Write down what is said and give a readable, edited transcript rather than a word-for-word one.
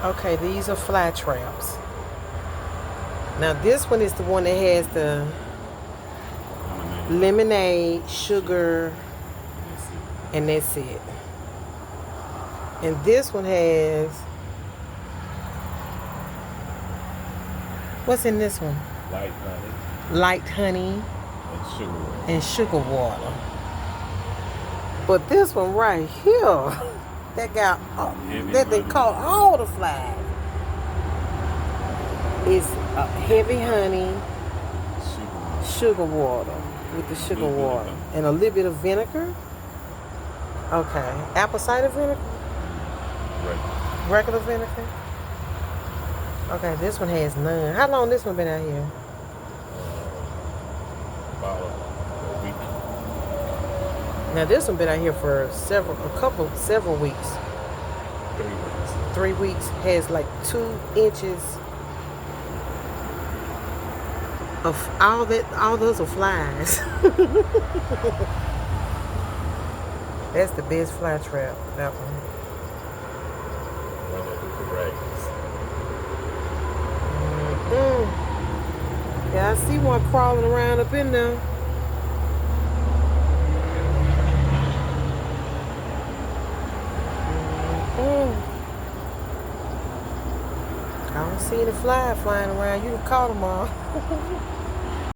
Okay, these are fly traps. Now this one is the one that has the lemonade, sugar, and that's it. And this one has, what's in this one? Light honey Light honey and sugar water. and sugar water. But this one right here, that got that they honey. caught all the flies. Is heavy honey, sugar water with the sugar water and a little bit of vinegar. Okay, apple cider vinegar, Right. regular vinegar. Okay, this one has none. How long this one been out here? About a week. Now this one been out here for several weeks. 3 weeks. 3 weeks. Has like 2 inches of all that. All those are flies. That's the best fly trap. That one. One of the rags. Yeah, I see one crawling around up in there. I don't see any fly flying around. You can caught them all.